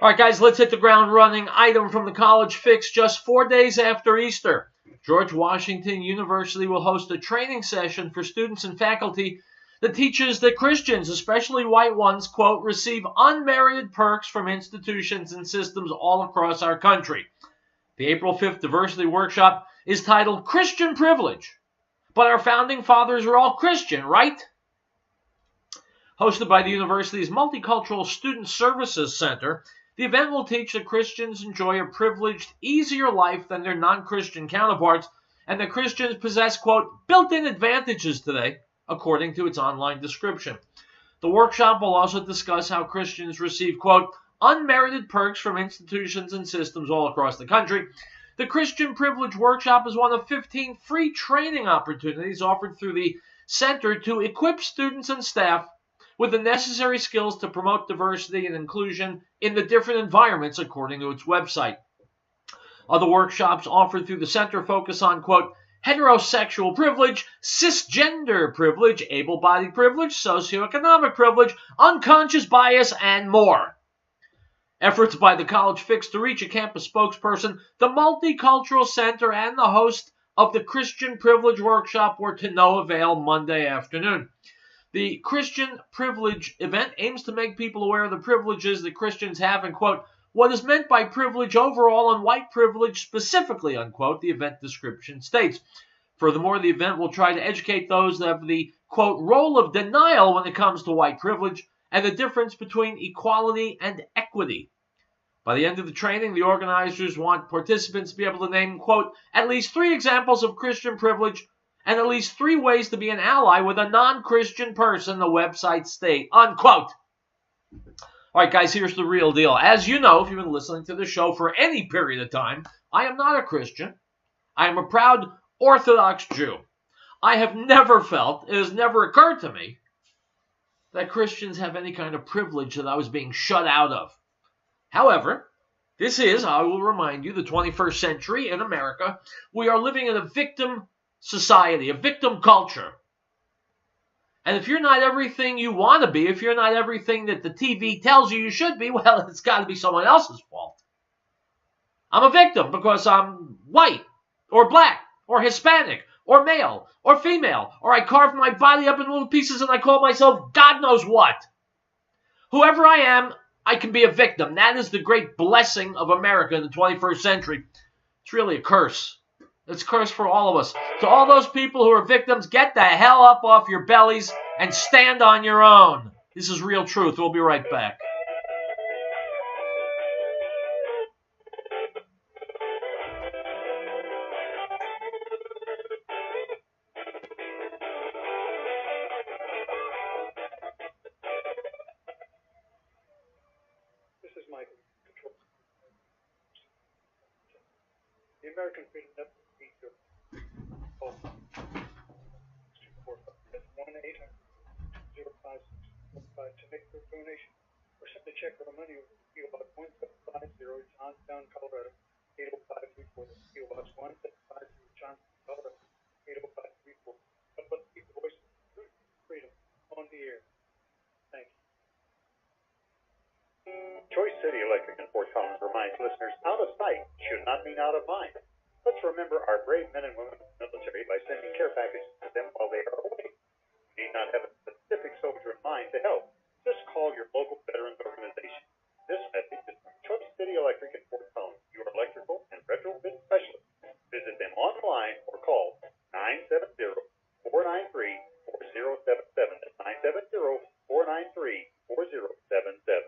All right, guys, let's hit the ground running. Item from the College Fix just 4 days after Easter. George Washington University will host a training session for students and faculty that teaches that Christians, especially white ones, quote, receive unmerited perks from institutions and systems all across our country. The April 5th diversity workshop is titled Christian Privilege. But our founding fathers are all Christian, right? Hosted by the university's Multicultural Student Services Center, the event will teach that Christians enjoy a privileged, easier life than their non-Christian counterparts, and that Christians possess, quote, built-in advantages today, according to its online description. The workshop will also discuss how Christians receive, quote, unmerited perks from institutions and systems all across the country. The Christian Privilege Workshop is one of 15 free training opportunities offered through the center to equip students and staff with the necessary skills to promote diversity and inclusion in the different environments, according to its website. Other workshops offered through the center focus on, quote, heterosexual privilege, cisgender privilege, able-bodied privilege, socioeconomic privilege, unconscious bias, and more. Efforts by the College Fix to reach a campus spokesperson, the Multicultural Center, and the host of the Christian Privilege Workshop were to no avail Monday afternoon. The Christian Privilege event aims to make people aware of the privileges that Christians have and, quote, what is meant by privilege overall and white privilege specifically, unquote, the event description states. Furthermore, the event will try to educate those that have the, quote, role of denial when it comes to white privilege and the difference between equality and equity. By the end of the training, the organizers want participants to be able to name, quote, at least 3 examples of Christian privilege and at least 3 ways to be an ally with a non-Christian person, the website state, unquote. All right, guys, here's the real deal. As you know, if you've been listening to the show for any period of time, I am not a Christian. I am a proud Orthodox Jew. I have never felt, it has never occurred to me, that Christians have any kind of privilege that I was being shut out of. However, this is, I will remind you, the 21st century in America. We are living in a victim society, a victim culture. And if you're not everything you want to be, if you're not everything that the TV tells you you should be, well, it's got to be someone else's fault. I'm a victim because I'm white, or black, or Hispanic, or male, or female, or I carved my body up in little pieces and I call myself God knows what. Whoever I am, I can be a victim. That is the great blessing of America in the 21st century. It's really a curse. It's a curse for all of us. To all those people who are victims, get the hell up off your bellies and stand on your own. This is Real Truth. We'll be right back. This is Michael. The American Freedom Network. 1-800-05-645 to make your donation, or simply check our money over to PO Box 1750, Johnstown, Colorado 80534. PO Box 1750, Johnstown, Colorado 80534. Help us keep the voice of truth and freedom on the air. Thank you. Choice City Electric in Fort Collins reminds listeners, out of sight should not mean out of mind. Let's remember our brave men and women of the military by sending care packages to them while they are away. You need not have a specific soldier in mind to help. Just call your local veterans organization. This message is from Choice City Electric in Fort Collins, your electrical and retrofit specialist. Visit them online or call 970-493-4077. That's 970-493-4077.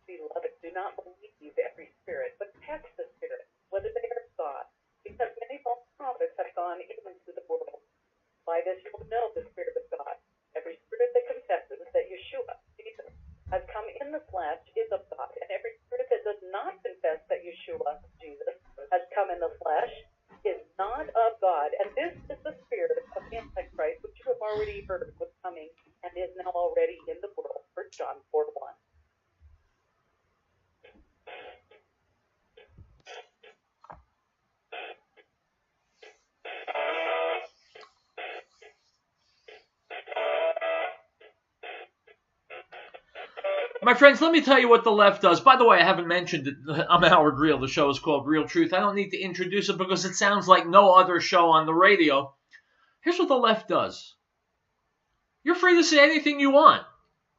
Beloved, do not believe every spirit, but test the spirit, whether they are God, because many false prophets have gone into the world. By this you will know the Spirit of God. Every spirit that confesses that Yeshua, Jesus, has come in the flesh is of God, and every spirit that does not confess that Yeshua, Jesus, has come in the flesh is not of God. And this is the spirit of Antichrist, which you have already heard was coming and is now already in the world. 1 John 4:1. My friends, let me tell you what the left does. By the way, I haven't mentioned it. I'm Howard Riell. The show is called Real Truth. I don't need to introduce it because it sounds like no other show on the radio. Here's what the left does. You're free to say anything you want.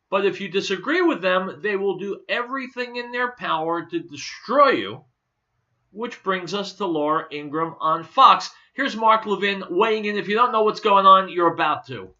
But if you disagree with them, they will do everything in their power to destroy you. Which brings us to Laura Ingraham on Fox. Here's Mark Levin weighing in. If you don't know what's going on, you're about to.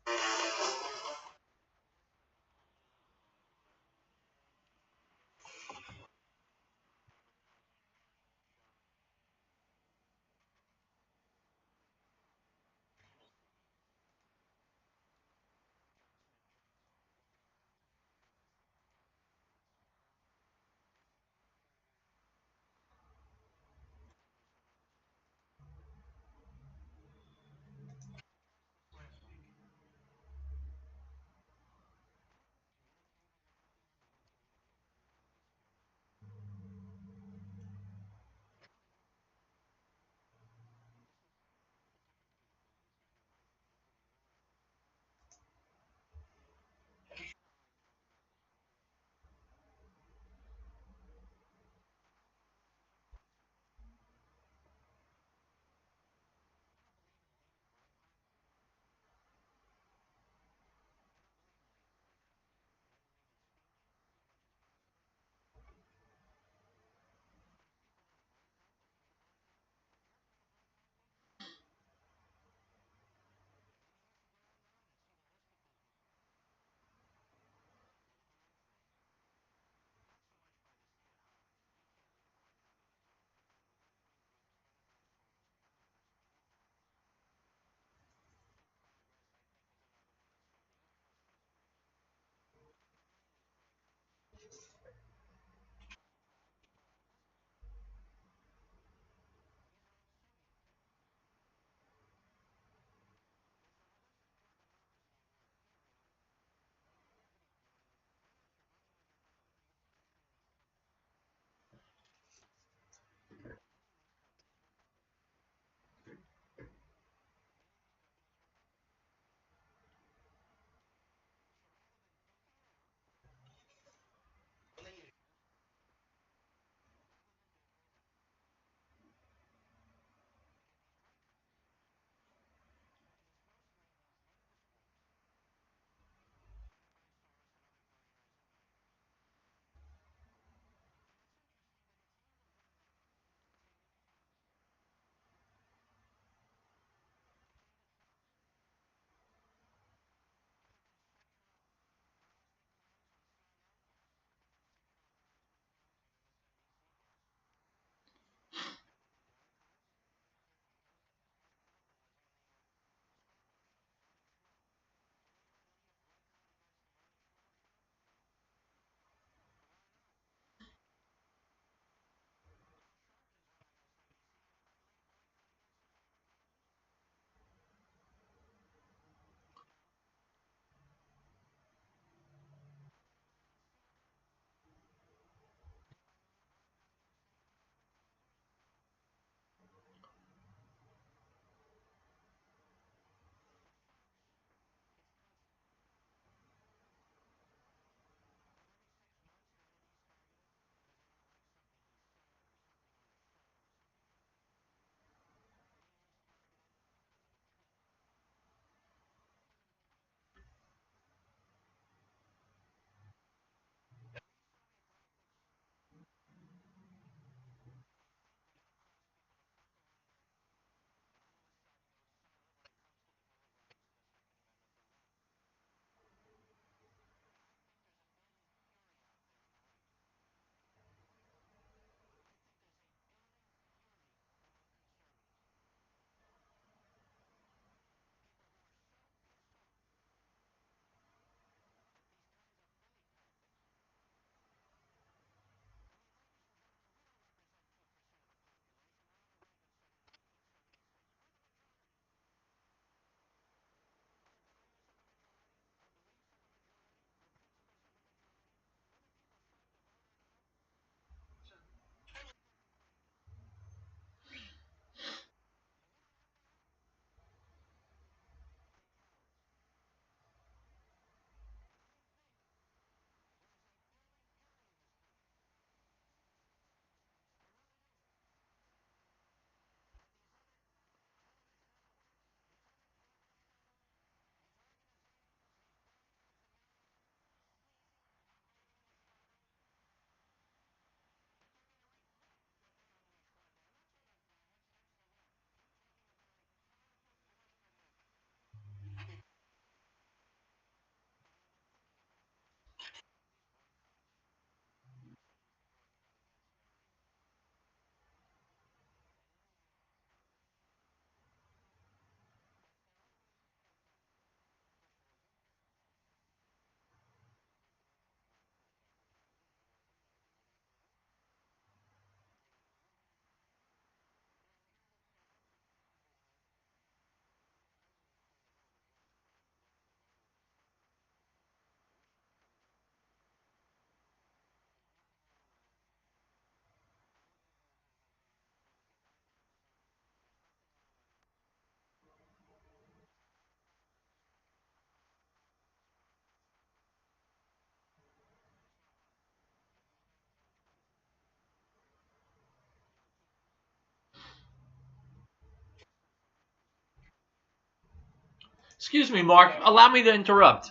Excuse me, Mark. Allow me to interrupt.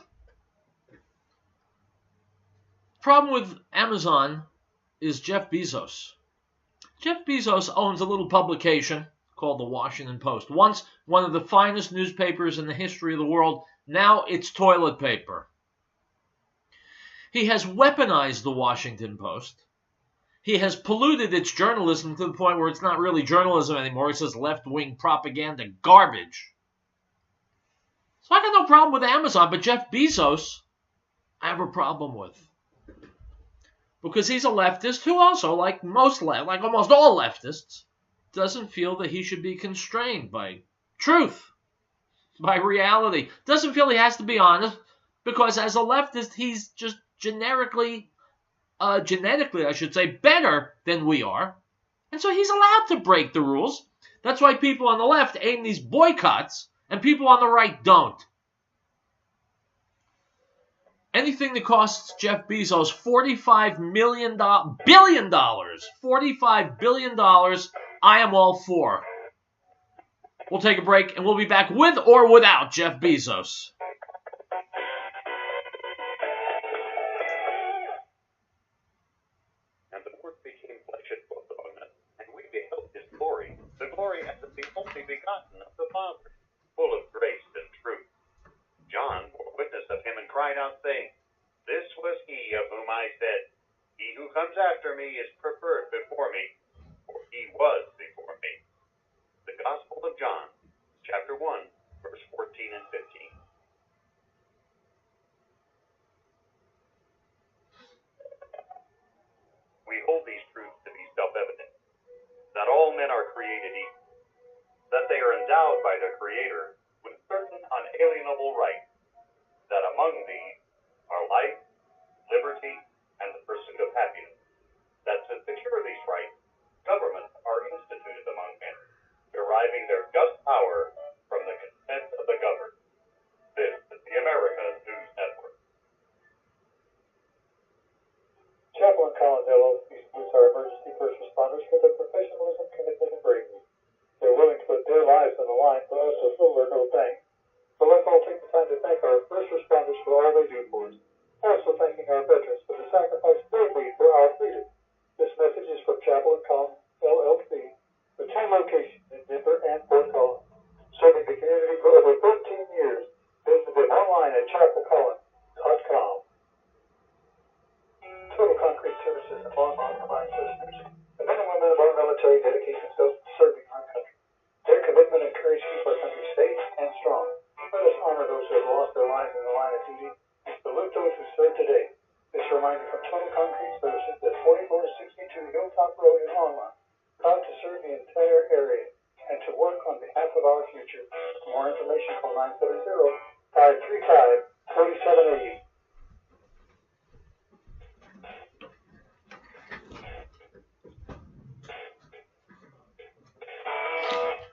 Problem with Amazon is Jeff Bezos. Jeff Bezos owns a little publication called the Washington Post. Once one of the finest newspapers in the history of the world, now it's toilet paper. He has weaponized the Washington Post. He has polluted its journalism to the point where it's not really journalism anymore. It's just left-wing propaganda garbage. So I got no problem with Amazon, but Jeff Bezos, I have a problem with. Because he's a leftist who also, like almost all leftists, doesn't feel that he should be constrained by truth, by reality. Doesn't feel he has to be honest, because as a leftist, he's just genetically, I should say, better than we are. And so he's allowed to break the rules. That's why people on the left aim these boycotts, and people on the right don't. Anything that costs Jeff Bezos $45 billion, $45 billion, I am all for. We'll take a break, and we'll be back with or without Jeff Bezos. And the Word became flesh and dwelt among us, and we beheld his glory, the glory as of the only begotten of the Father, full of grace and truth. John bore witness of him and cried out, saying, This was he of whom I said, He who comes after me is preferred before me, for he was before me. The Gospel of John, chapter 1, verse 14 and 15. We hold these truths to be self-evident, that all men are created equal, that they are endowed by their Creator with certain unalienable rights, that among these are life, liberty, and the pursuit of happiness, that to secure these rights, governments are instituted among men, deriving their just power from the consent of the governed. This is the America News Network. Chaplain Collins LLC salutes our emergency first responders for their professionalism, commitment, and bravery. They're willing to put their lives on the line for us with little or no thanks. So let's all take the time to thank our first responders for all they do for us. Also thanking our veterans for the sacrifice they made for our freedom. This message is from Chaplain Collins LLC, with 10 locations in Denver and Fort Collins, serving the community for over 13 years. Visit them online at chapelcollins.com. Total Concrete Services and Longmont Combined Systems. The men and women of our military dedicate themselves to serving our country. Their commitment and courage keep our country safe and strong. Let us honor those who have lost their lives in the line of duty and salute those who serve today. This reminder from Total Concrete Services at 4462 Hilltop Road in Longmont. Proud to serve the entire area and to work on behalf of our future. For more information, call 970-535-4780.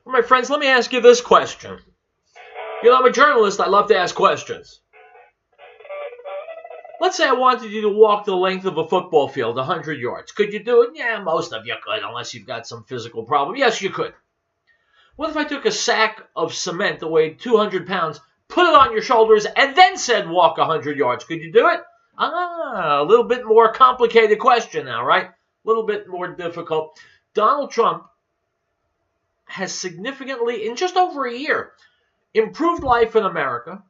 My friends, let me ask you this question. You know, I'm a journalist. I love to ask questions. Let's say I wanted you to walk the length of a football field, 100 yards. Could you do it? Yeah, most of you could, unless you've got some physical problem. Yes, you could. What if I took a sack of cement that weighed 200 pounds, put it on your shoulders, and then said walk 100 yards? Could you do it? A little bit more complicated question now, right? A little bit more difficult. Donald Trump has significantly, in just over a year, improved life in America.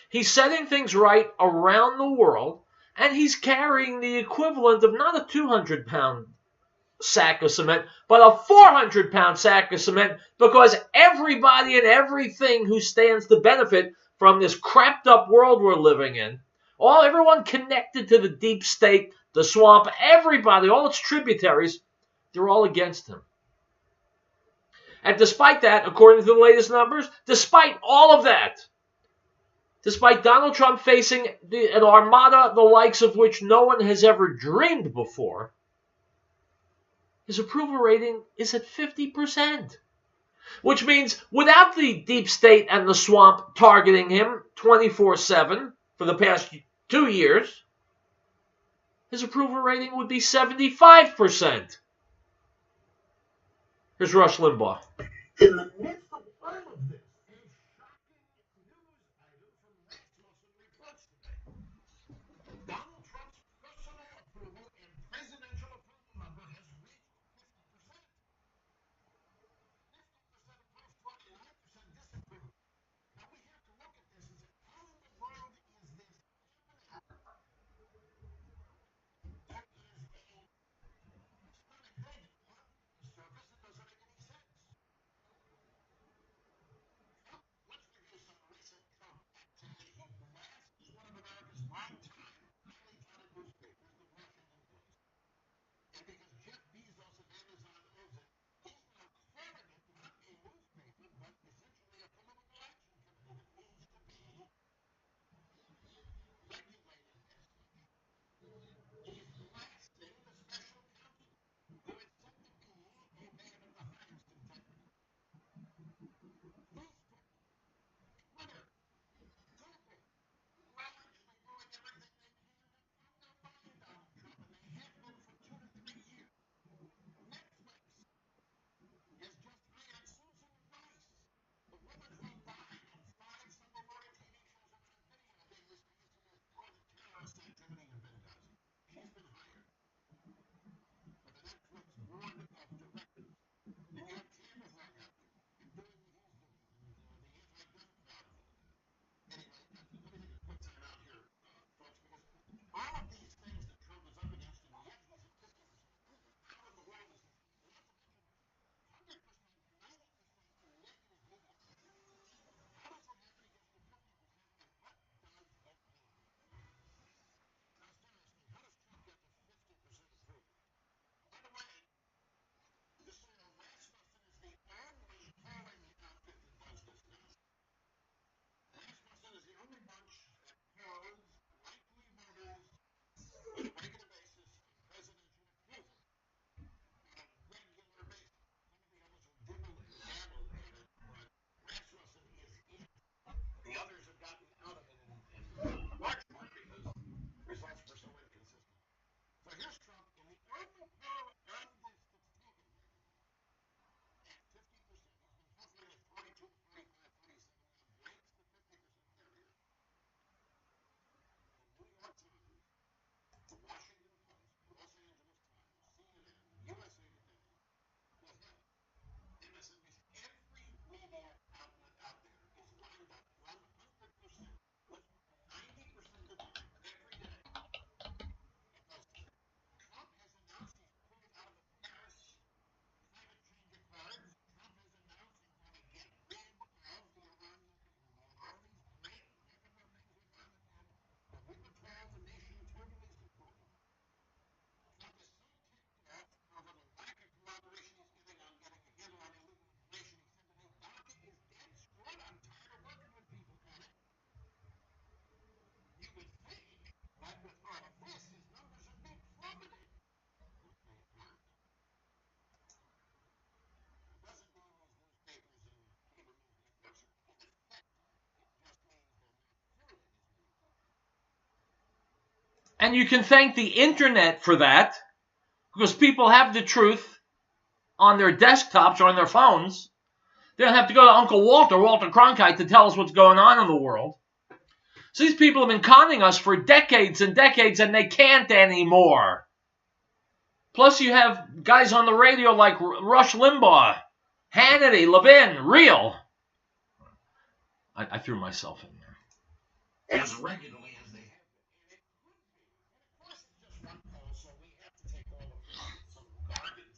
He's setting things right around the world, and he's carrying the equivalent of not a 200-pound sack of cement, but a 400-pound sack of cement, because everybody and everything who stands to benefit from this crapped-up world we're living in, everyone connected to the deep state, the swamp, everybody, all its tributaries, they're all against him. And despite that, according to the latest numbers, despite all of that, despite Donald Trump facing an armada the likes of which no one has ever dreamed before, his approval rating is at 50%. Which means without the deep state and the swamp targeting him 24/7 for the past 2 years, his approval rating would be 75%. Here's Rush Limbaugh. In the midst of all of this, And you can thank the internet for that, because people have the truth on their desktops or on their phones. They don't have to go to Uncle Walter Cronkite, to tell us what's going on in the world. So these people have been conning us for decades and decades, and they can't anymore. Plus, you have guys on the radio like Rush Limbaugh, Hannity, Levin, Riell. I threw myself in there. As regularly as they have. Of course, it's just one poll, so we have to take all of some garbage.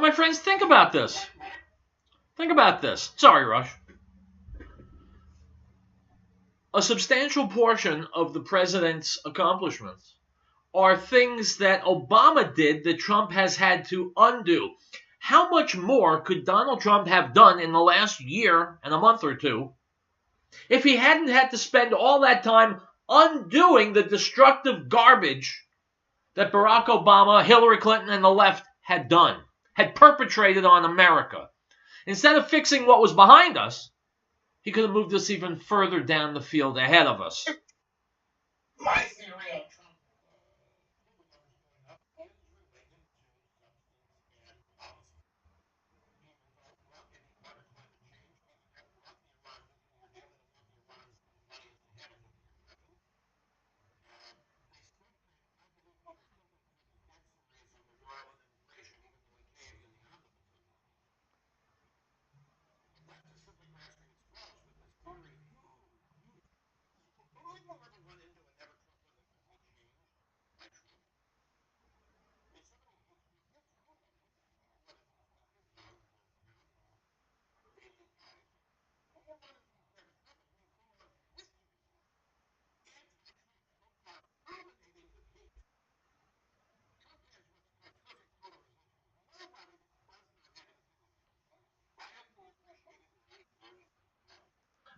my friends, think about this. Think about this. Sorry, Rush. A substantial portion of the president's accomplishments are things that Obama did that Trump has had to undo. How much more could Donald Trump have done in the last year and a month or two if he hadn't had to spend all that time undoing the destructive garbage that Barack Obama, Hillary Clinton, and the left had done, had perpetrated on America? Instead of fixing what was behind us, he could have moved us even further down the field ahead of us. My theory on Trump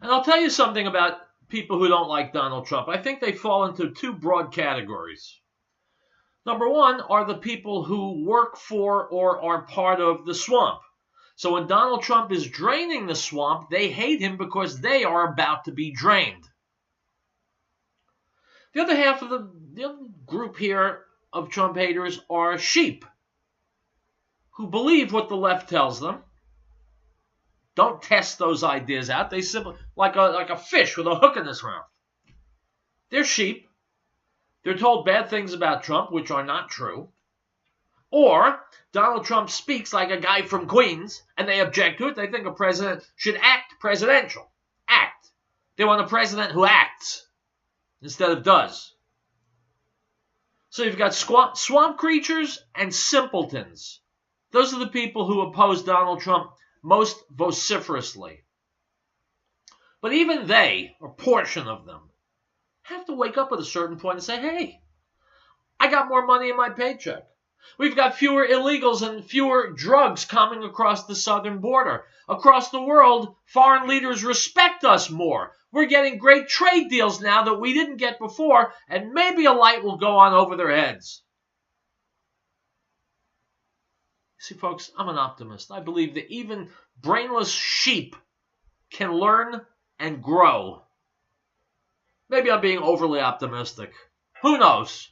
And I'll tell you something about people who don't like Donald Trump. I think they fall into two broad categories. Number one are the people who work for or are part of the swamp. So when Donald Trump is draining the swamp, they hate him because they are about to be drained. The other half of the other group here of Trump haters are sheep who believe what the left tells them. Don't test those ideas out. They simply, like a fish with a hook in its mouth. They're sheep. They're told bad things about Trump, which are not true. Or Donald Trump speaks like a guy from Queens, and they object to it. They think a president should act presidential. Act. They want a president who acts instead of does. So you've got swamp creatures and simpletons. Those are the people who oppose Donald Trump most vociferously. But even they, a portion of them, have to wake up at a certain point and say, hey, I got more money in my paycheck. We've got fewer illegals and fewer drugs coming across the southern border. Across the world, foreign leaders respect us more. We're getting great trade deals now that we didn't get before, and maybe a light will go on over their heads. See, folks, I'm an optimist. I believe that even brainless sheep can learn and grow. Maybe I'm being overly optimistic. Who knows?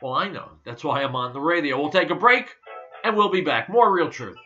Well, I know. That's why I'm on the radio. We'll take a break, and we'll be back. More Real Truth.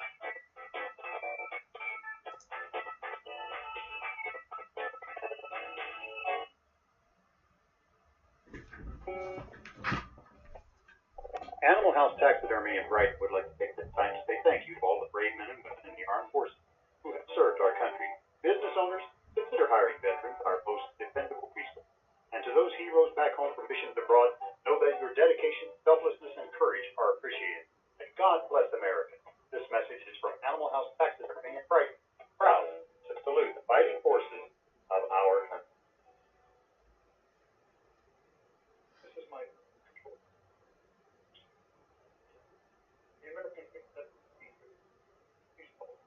Animal House Taxidermy in Brighton would like to take this time to say thank you to all the brave men and women in the armed forces who have served our country. Business owners, consider hiring veterans, our most dependable resource. And to those heroes back home from missions abroad, know that your dedication, selflessness, and courage are appreciated. And God bless America. This message is from Animal House Taxidermy in Brighton, proud to salute the fighting forces of our country. This is my control. The American people peaceful.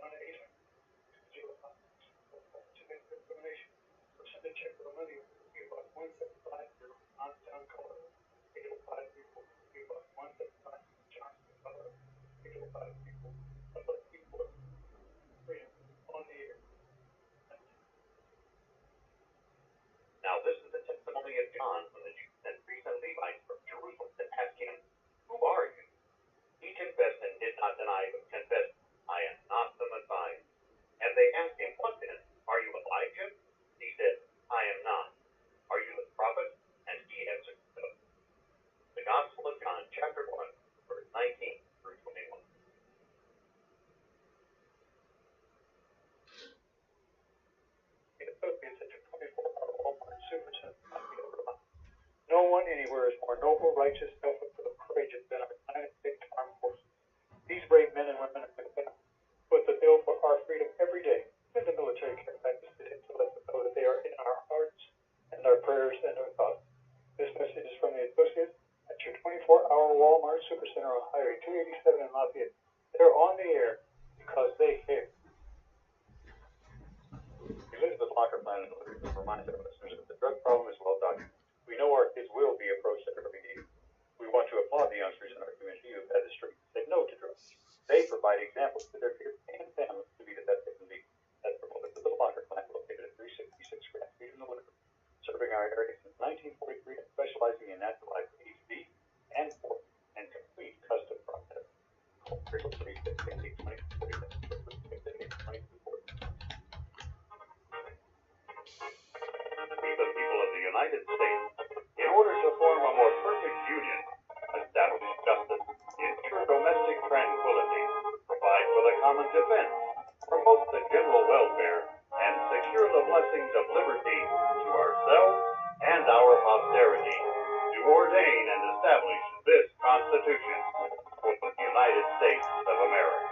1-800-05 to make discrimination or send a check for the money of about 1750 on-town Colorado. 805 people, about 175 Johnson, Colorado. 805 people, about people freedom on the air. Now this is the testimony of John when the Jews and priests and Levites from Jerusalem to ask him, who are you? He confessed and did not deny, but confessed, I am not the Messiah. And they asked him, what then? Are you Elijah? He said, I am not. Are you the prophet? And he answered, no. The Gospel of John, chapter 1, verse 19 through 21. Ethiopia is such a 24-hour Walmart supercenter. No one anywhere is more noble, righteous, selfless, or praise. and no cost. This message is from the associates at your 24-hour Walmart Supercenter on Highway 287 in Lafayette. They're on the air because they care. Elizabeth Locker Plan reminds our listeners that the drug problem is well documented. We know our kids will be approached at every age. We want to applaud the youngsters in our community who have had the strength to say no to drugs. They provide examples to their peers and families to be the best they can be. That's promoted to the Locker Plant located at 366 Grand Street in the Winter, serving our area since 1943 and specializing in natural life beef and pork and complete custom process. Call 303-688-2040. The people of the United States, in order to form a more perfect union, establish justice, ensure domestic tranquility, provide for the common defense, promote the general welfare, and secure the blessings of liberty to ourselves and our posterity, do ordain and establish this Constitution for the United States of America.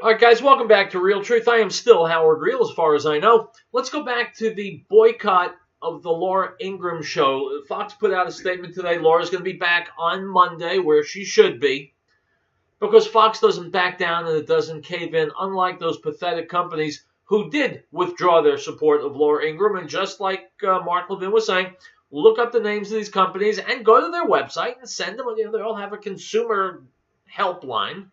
All right, guys, welcome back to Real Truth. I am still Howard Riell, as far as I know. Let's go back to the boycott of the Laura Ingraham show. Fox put out a statement today. Laura's going to be back on Monday, where she should be, because Fox doesn't back down and it doesn't cave in, unlike those pathetic companies who did withdraw their support of Laura Ingraham. And just like Mark Levin was saying, look up the names of these companies and go to their website and send them. They all have a consumer helpline.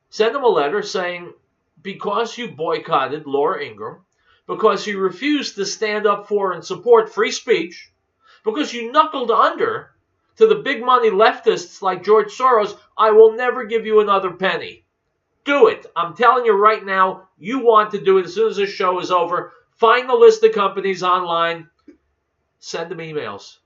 Send them a letter saying, because you boycotted Laura Ingraham, because you refused to stand up for and support free speech, because you knuckled under to the big money leftists like George Soros, I will never give you another penny. Do it. I'm telling you right now, you want to do it as soon as this show is over. Find the list of companies online. Send them emails.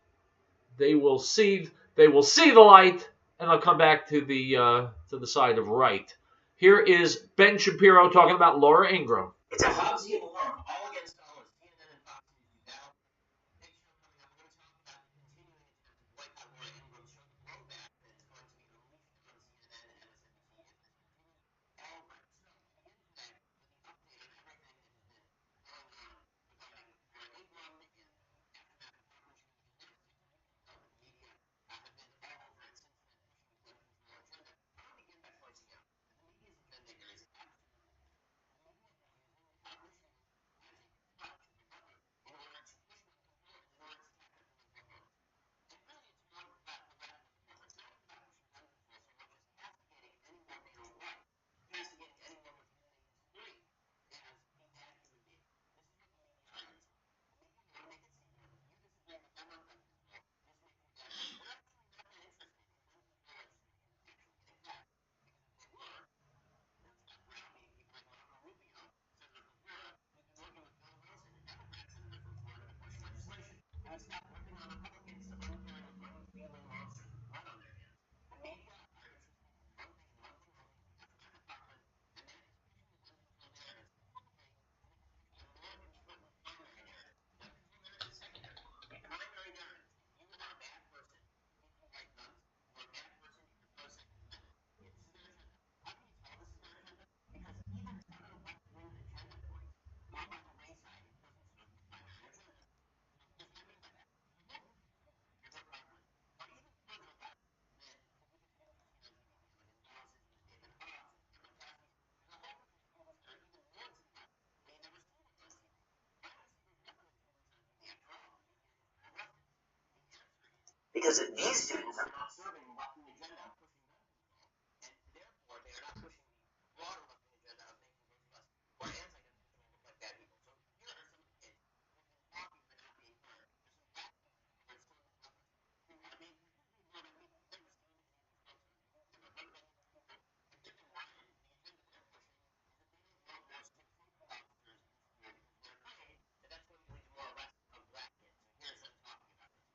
They will see the light, and they'll come back to the side of right. Here is Ben Shapiro talking about Laura Ingraham. It's a Hobbesian war, all against dollars. CNN and Fox News do battle. Big show coming up. We're going to talk about the continuing attempt to boycott Laura Ingraham's show, The Blowback, that is going to be unleashed on CNN and MSNBC if this continues. All right. So, to begin today with the update on everything that has been going on regarding Laura Ingraham in the aftermath of her pushing the media have been all over it since then, pushing the gun control agenda. I want to begin by pointing out that the media's agenda here is because these students are not serving the left-wing agenda of pushing gun control, and therefore they are not pushing the broader left-wing agenda of making those of us who are anti-gun control look like bad people. So here are some kids who've been talking but not being heard. There's some black people who are still in the who are being particularly more than people who've never seen any of these folks or who've never heard of any of these people. And keep in mind, the agenda they're pushing is that they don't want more state football officers in school because they're afraid that that's going to lead to more arrests of black kids. So here's them talking about this.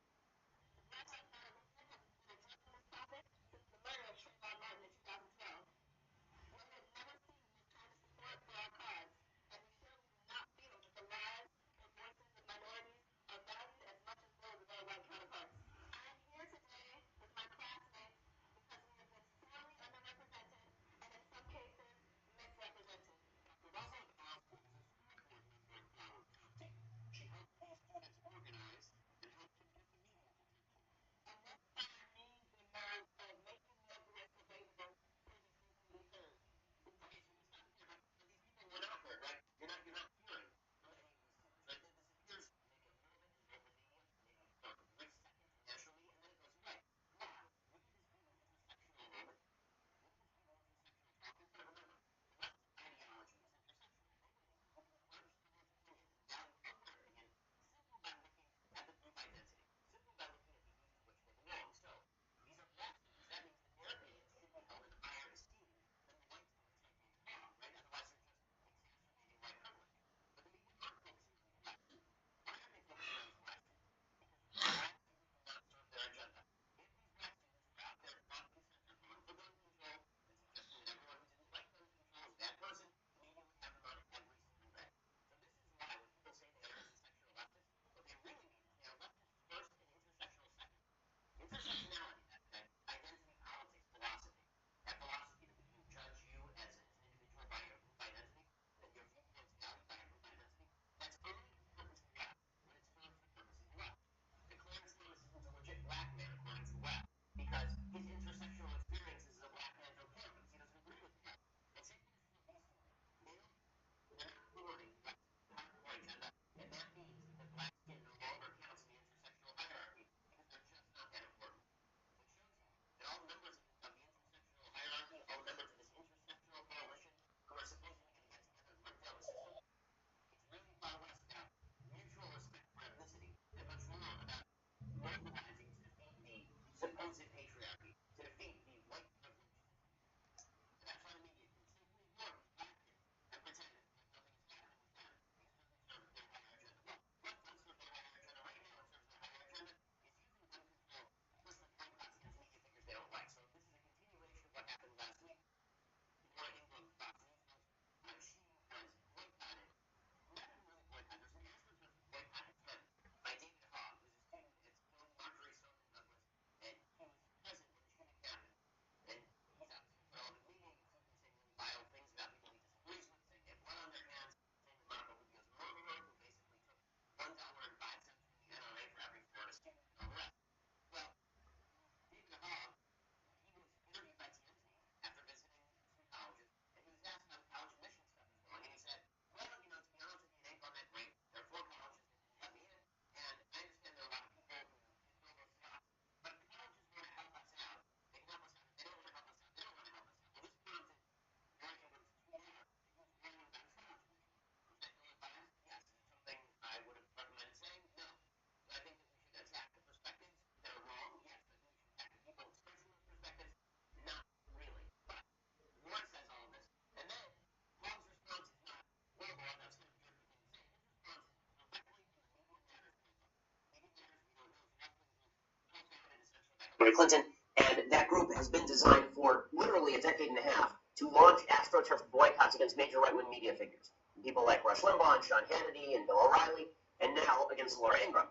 Hillary Clinton, and that group has been designed for literally a decade and a half to launch AstroTurf boycotts against major right-wing media figures. People like Rush Limbaugh and Sean Hannity and Bill O'Reilly, and now against Laura Ingraham.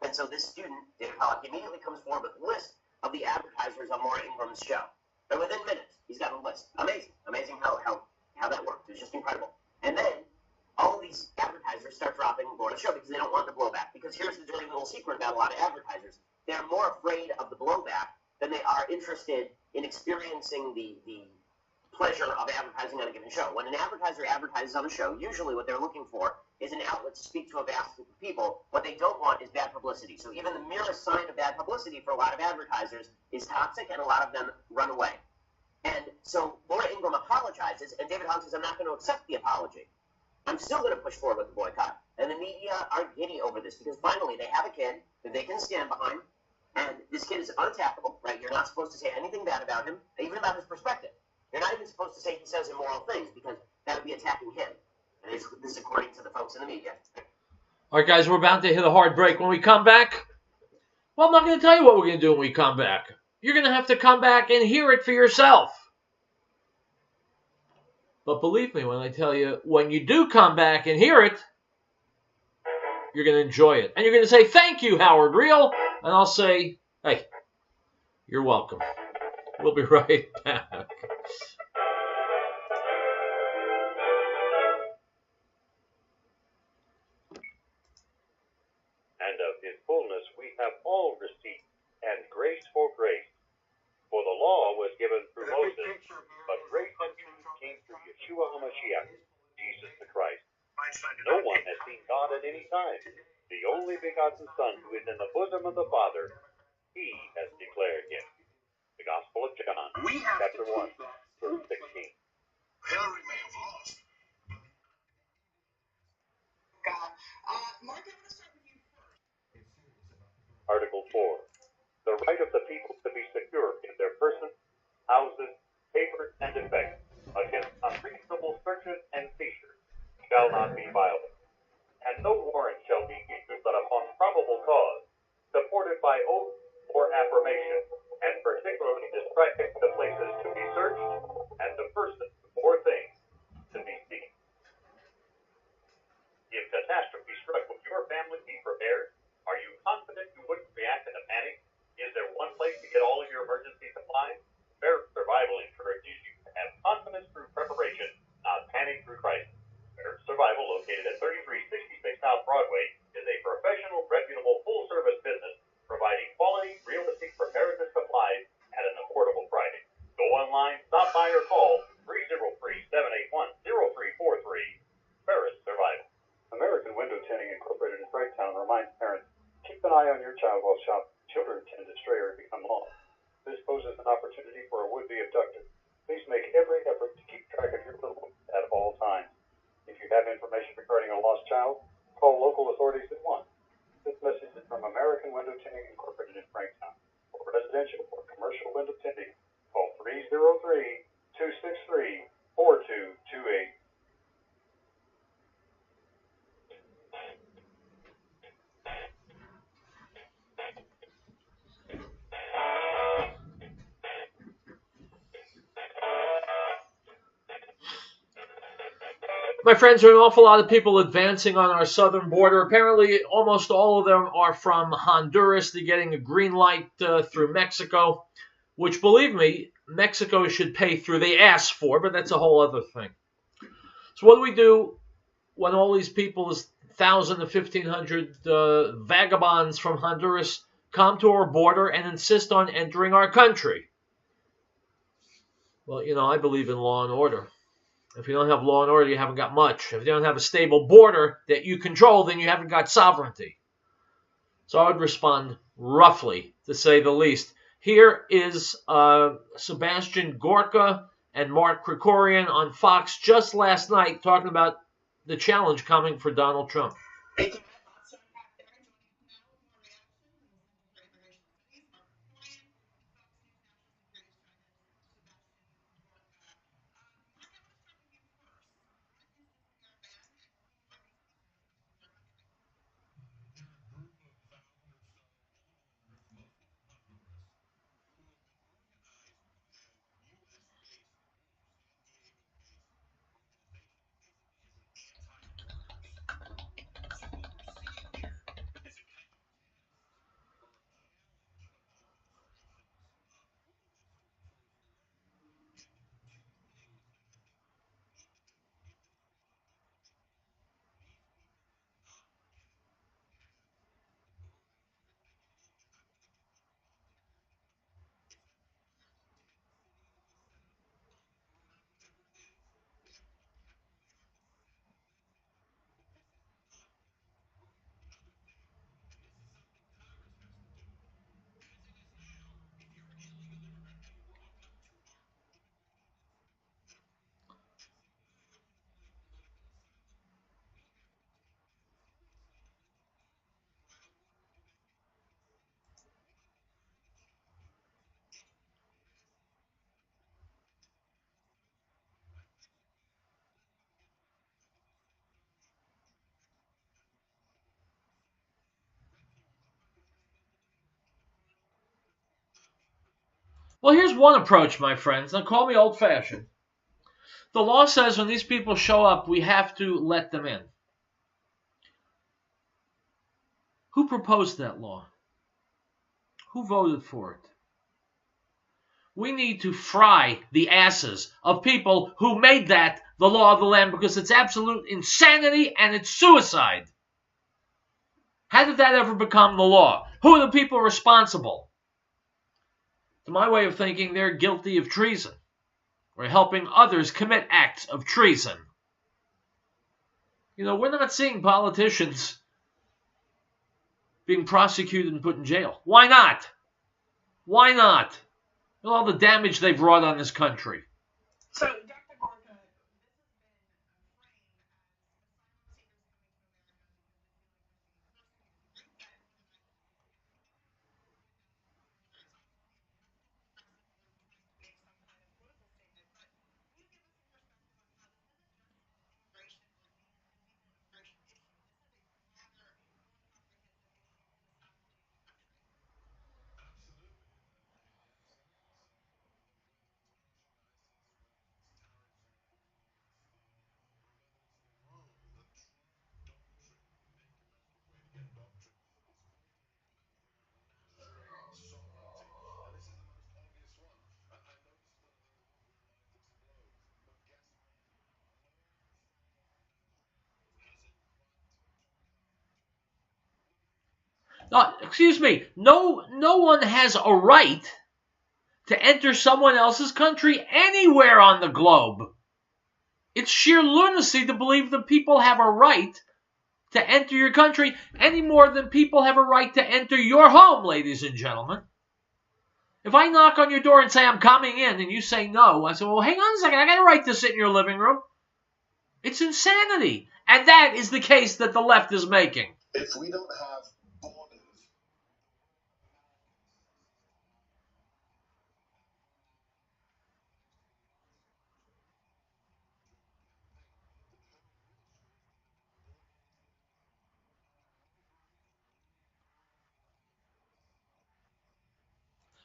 And so this student, David Pollock, immediately comes forward with a list of the advertisers on Laura Ingraham's show. And within minutes, he's got a list. Amazing. Amazing how that worked. It was just incredible. And then all of these advertisers start dropping Laura's show because they don't want the blowback. Because here's the dirty little secret about a lot of advertisers. They're more afraid of the blowback than they are interested in experiencing the pleasure of advertising on a given show. When an advertiser advertises on a show, usually what they're looking for is an outlet to speak to a vast group of people. What they don't want is bad publicity. So even the merest sign of bad publicity for a lot of advertisers is toxic, and a lot of them run away. And so Laura Ingraham apologizes, and David Hogg says, I'm not going to accept the apology. I'm still going to push forward with the boycott. And the media are giddy over this because finally they have a kid that they can stand behind, and this kid is unattackable, right? You're not supposed to say anything bad about him, even about his perspective. You're not even supposed to say he says immoral things because that would be attacking him. And this is according to the folks in the media. All right, guys, we're about to hit a hard break. When we come back, well, I'm not going to tell you what we're going to do when we come back. You're going to have to come back and hear it for yourself. But believe me when I tell you, when you do come back and hear it, you're going to enjoy it. And you're going to say, thank you, Howard Riell. And I'll say, hey, you're welcome. We'll be right back. And of his fullness we have all received, and grace for grace. For the law was given through Moses, but grace and truth came through Yeshua HaMashiach, Jesus the Christ. No one has seen God at any time. The only begotten Son, who is in the bosom of the Father, he has declared him. The Gospel of John, chapter 1, verse 16. Hillary may have lost. Mark, I'm going to start with you first. Article 4. The right of the people to be secure in their person, houses, papers, and effects against unreasonable searches and seizures shall not be violated. And no warrant shall be issued but upon probable cause, supported by oath or affirmation, and particularly describing the places to be searched and the persons or things to be seen. If catastrophe struck, would your family be prepared? Are you confident you wouldn't react in a panic? Is there one place to get all of your emergency supplies? Fair Survival encourages you to have confidence through preparation, not panic through crisis. Fair Survival, located at 3366 South Broadway, is a professional, reputable, full-service business providing quality, realistic preparedness supplies at an affordable price. Go online, stop by, or call 303-781-0343. Ferris Survival. American Window Tinting Incorporated in Frighttown reminds parents, keep an eye on your child while shopping. Children tend to stray or become lost. This poses an opportunity for a would-be abductor. Please make every effort to keep track of your little one at all times. If you have information regarding a lost child, call local authorities at once. This message is from American Window Tinting Incorporated in Franktown. For residential or commercial window tinting, call 303-263-4228. My friends, there are an awful lot of people advancing on our southern border. Apparently, almost all of them are from Honduras. They're getting a green light through Mexico, which, believe me, Mexico should pay through the ass for, but that's a whole other thing. So what do we do when all these people, 1,000 to 1,500 vagabonds from Honduras, come to our border and insist on entering our country? Well, you know, I believe in law and order. If you don't have law and order, you haven't got much. If you don't have a stable border that you control, then you haven't got sovereignty. So I would respond roughly, to say the least. Here is Sebastian Gorka and Mark Krikorian on Fox just last night talking about the challenge coming for Donald Trump. Thank you. Well, here's one approach, my friends. Now, call me old-fashioned. The law says when these people show up, we have to let them in. Who proposed that law? Who voted for it? We need to fry the asses of people who made that the law of the land, because it's absolute insanity and it's suicide. How did that ever become the law? Who are the people responsible? To my way of thinking, they're guilty of treason or helping others commit acts of treason. You know, we're not seeing politicians being prosecuted and put in jail. Why not? Why not? With all the damage they've wrought on this country. So, Dr. Gorka, this has been Excuse me, no one has a right to enter someone else's country anywhere on the globe. It's sheer lunacy to believe that people have a right to enter your country any more than people have a right to enter your home, ladies and gentlemen. If I knock on your door and say I'm coming in and you say no, I say, well, hang on a second, I got a right to sit in your living room. It's insanity. And that is the case that the left is making. If we don't have borders,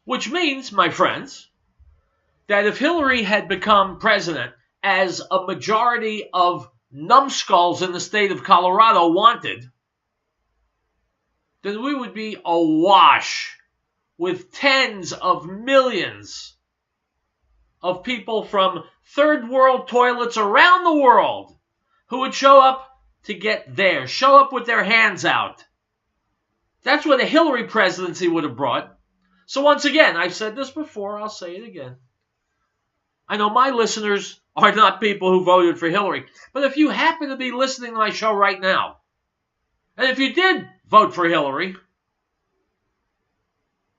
Which means, my friends, that if Hillary had become president, as a majority of numbskulls in the state of Colorado wanted, then we would be awash with tens of millions of people from third world toilets around the world who would show up to get theirs, show up with their hands out. That's what a Hillary presidency would have brought. So once again, I've said this before, I'll say it again. I know my listeners are not people who voted for Hillary, but if you happen to be listening to my show right now, and if you did vote for Hillary,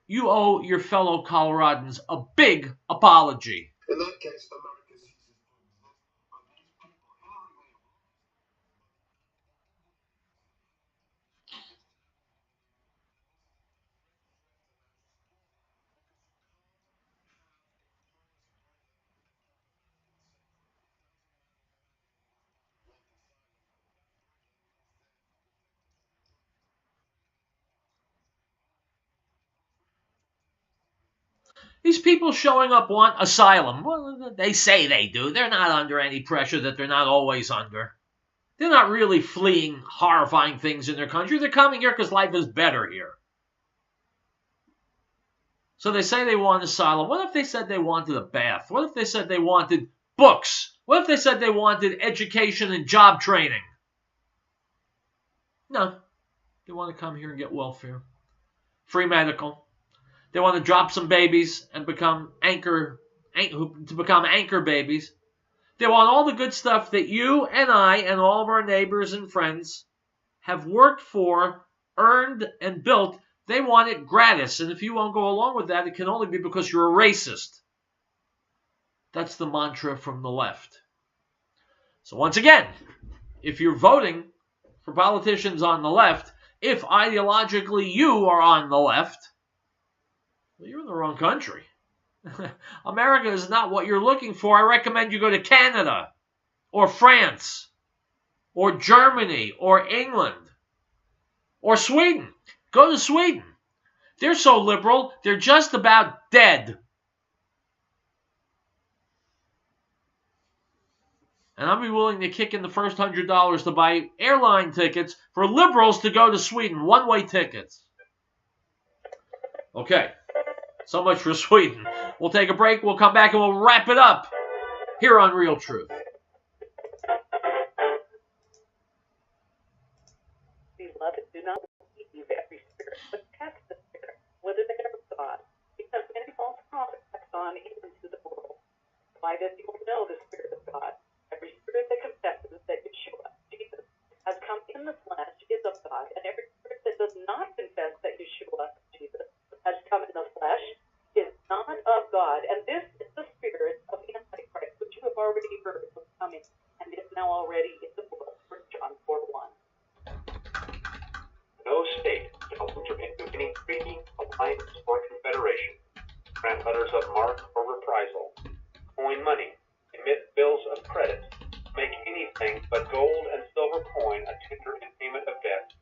you owe your fellow Coloradans a big apology. in that case, America ceases to exist. And these people, Hillary may These people showing up want asylum. Well, they say they do. They're not under any pressure that they're not always under. They're not really fleeing horrifying things in their country. They're coming here because life is better here. So they say they want asylum. What if they said they wanted a bath? What if they said they wanted books? What if they said they wanted education and job training? No. They want to come here and get welfare. Free medical. They want to drop some babies and become anchor babies. They want all the good stuff that you and I and all of our neighbors and friends have worked for, earned, and built. They want it gratis. And if you won't go along with that, it can only be because you're a racist. That's the mantra from the left. So once again, if you're voting for politicians on the left, if ideologically you are on the left, well, you're in the wrong country. America is not what you're looking for. I recommend you go to Canada or France or Germany or England or Sweden. Go to Sweden. They're so liberal, they're just about dead. And I'll be willing to kick in the first $100 to buy airline tickets for liberals to go to Sweden, one-way tickets. Okay, so much for Sweden. We'll take a break, we'll come back, and we'll wrap it up here on Real Truth. Beloved, do not believe every spirit, but test the spirit, whether they are of God, because many false prophets have gone into the world. By this you will know the Spirit of God. Every spirit that confesses that Yeshua, Jesus, has come in the flesh is of God, and every spirit that does not confess that Yeshua, Jesus, has come in the flesh is not of God. And this is the spirit of Antichrist, which you have already heard was coming, and is now already in the world. 1 John 4:1. No state shall enter into any treaty, alliance, or confederation, grant letters of marque or reprisal, coin money, emit bills of credit, make anything but gold and silver coin a tender in payment of debt,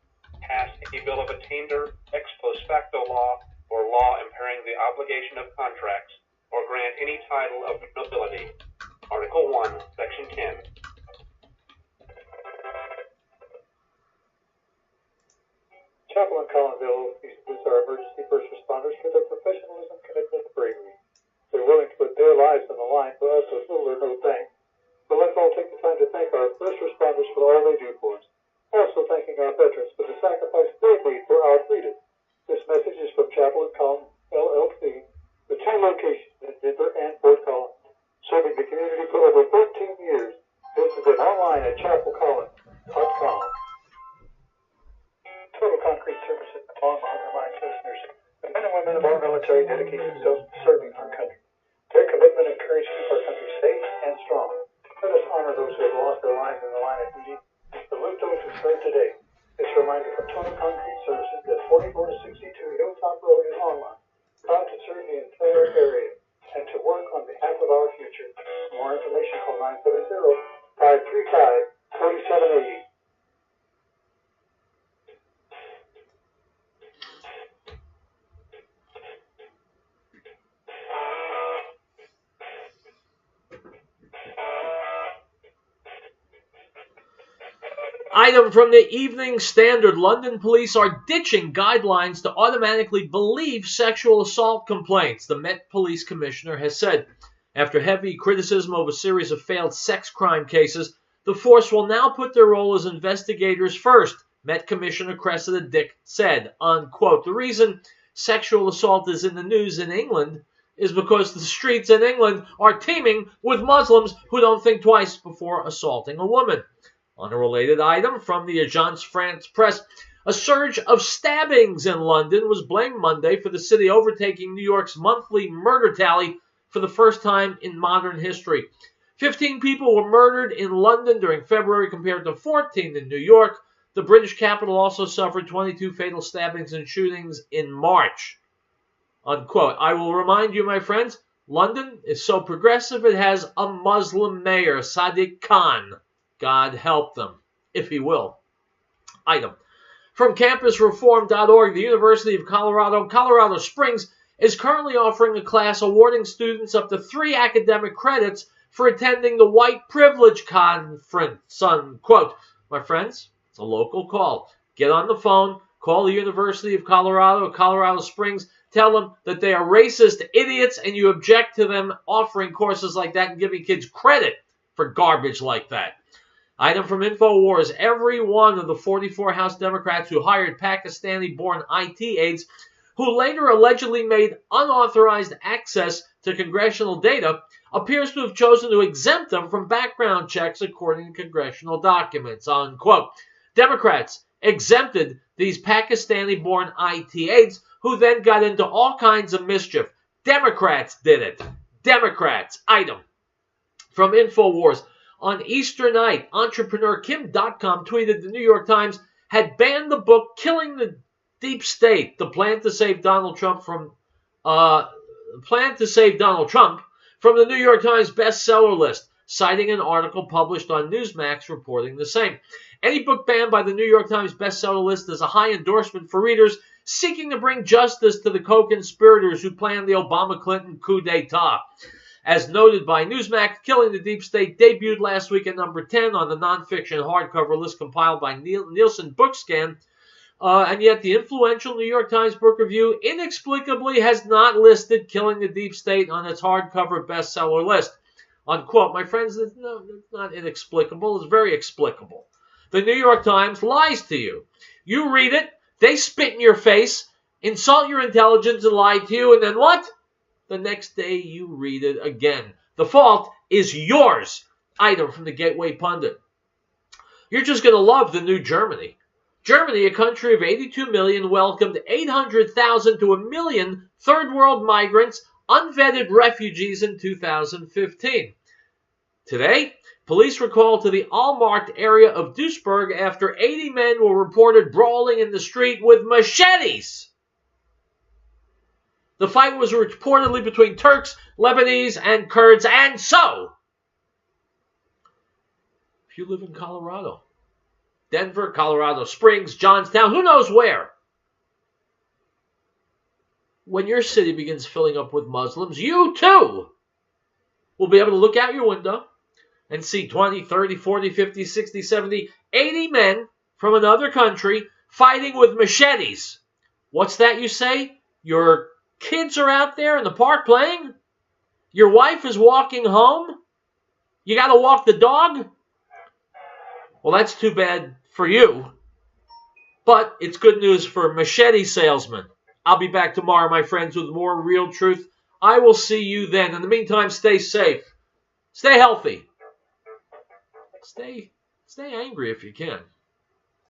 pass any bill of attainder, ex post facto law, or law impairing the obligation of contracts, or grant any title of nobility. Article 1, Section 10. Chapel in Collinville salutes our emergency first responders for their professionalism, commitment, and bravery. They're willing to put their lives on the line for us with little or no thanks. But let's all take the time to thank our first responders for all they do for us. Also thanking our veterans for the sacrifice they made for our freedom. This message is from Chapel in Collin, LLC, with 2 locations in Denver and Fort Collins, serving the community for over 13 years. Visit online at chapelcollins.com. Total Concrete Services on reminds listeners, the men and women of our military dedicate themselves to serving our country. Their commitment and courage keep our country safe and strong. Let us honor those who have lost their lives in the line of duty and salute those who serve today. This reminder from Total Concrete Services at 4462 Hilltop Road in Longmont, proud to serve the entire area and to work on behalf of our future. For more information, call 970-535-4780. Item from the Evening Standard. London police are ditching guidelines to automatically believe sexual assault complaints, the Met Police Commissioner has said. After heavy criticism of a series of failed sex crime cases, the force will now put their role as investigators first, Met Commissioner Cressida Dick said, unquote. The reason sexual assault is in the news in England is because the streets in England are teeming with Muslims who don't think twice before assaulting a woman. On a related item from the Agence France Presse, a surge of stabbings in London was blamed Monday for the city overtaking New York's monthly murder tally for the first time in modern history. 15 people were murdered in London during February compared to 14 in New York. The British capital also suffered 22 fatal stabbings and shootings in March. Unquote. I will remind you, my friends, London is so progressive it has a Muslim mayor, Sadiq Khan. God help them, if he will. Item. From campusreform.org, the University of Colorado Springs is currently offering a class awarding students up to 3 academic credits for attending the White Privilege Conference. Unquote. My friends, it's a local call. Get on the phone, call the University of Colorado Springs, tell them that they are racist idiots and you object to them offering courses like that and giving kids credit for garbage like that. Item from InfoWars. Every one of the 44 House Democrats who hired Pakistani-born IT aides who later allegedly made unauthorized access to congressional data appears to have chosen to exempt them from background checks according to congressional documents. Unquote. Democrats exempted these Pakistani-born IT aides who then got into all kinds of mischief. Democrats did it. Democrats. Item from InfoWars. On Easter night, entrepreneur Kim.com tweeted the New York Times had banned the book Killing the Deep State, the plan to save Donald Trump from the New York Times bestseller list, citing an article published on Newsmax reporting the same. Any book banned by the New York Times bestseller list is a high endorsement for readers seeking to bring justice to the co-conspirators who planned the Obama-Clinton coup d'etat. As noted by Newsmax, Killing the Deep State debuted last week at number 10 on the nonfiction hardcover list compiled by Nielsen Bookscan, and yet the influential New York Times Book Review inexplicably has not listed Killing the Deep State on its hardcover bestseller list. Unquote. My friends, it's not inexplicable. It's very explicable. The New York Times lies to you. You read it, they spit in your face, insult your intelligence, and lie to you, and then what? The next day you read it again. The fault is yours. Item from the Gateway Pundit. You're just going to love the new Germany. Germany, a country of 82 million, welcomed 800,000 to 1 million third world migrants, unvetted refugees in 2015. Today, police were called to the Allmarkt area of Duisburg after 80 men were reported brawling in the street with machetes. The fight was reportedly between Turks, Lebanese, and Kurds, and so, if you live in Colorado, Denver, Colorado Springs, Johnstown, who knows where, when your city begins filling up with Muslims, you too will be able to look out your window and see 20, 30, 40, 50, 60, 70, 80 men from another country fighting with machetes. What's that you say? Your kids are out there in the park playing? Your wife is walking home? You got to walk the dog? Well, that's too bad for you. But it's good news for machete salesmen. I'll be back tomorrow, my friends, with more real truth. I will see you then. In the meantime, stay safe. Stay healthy. Stay angry if you can.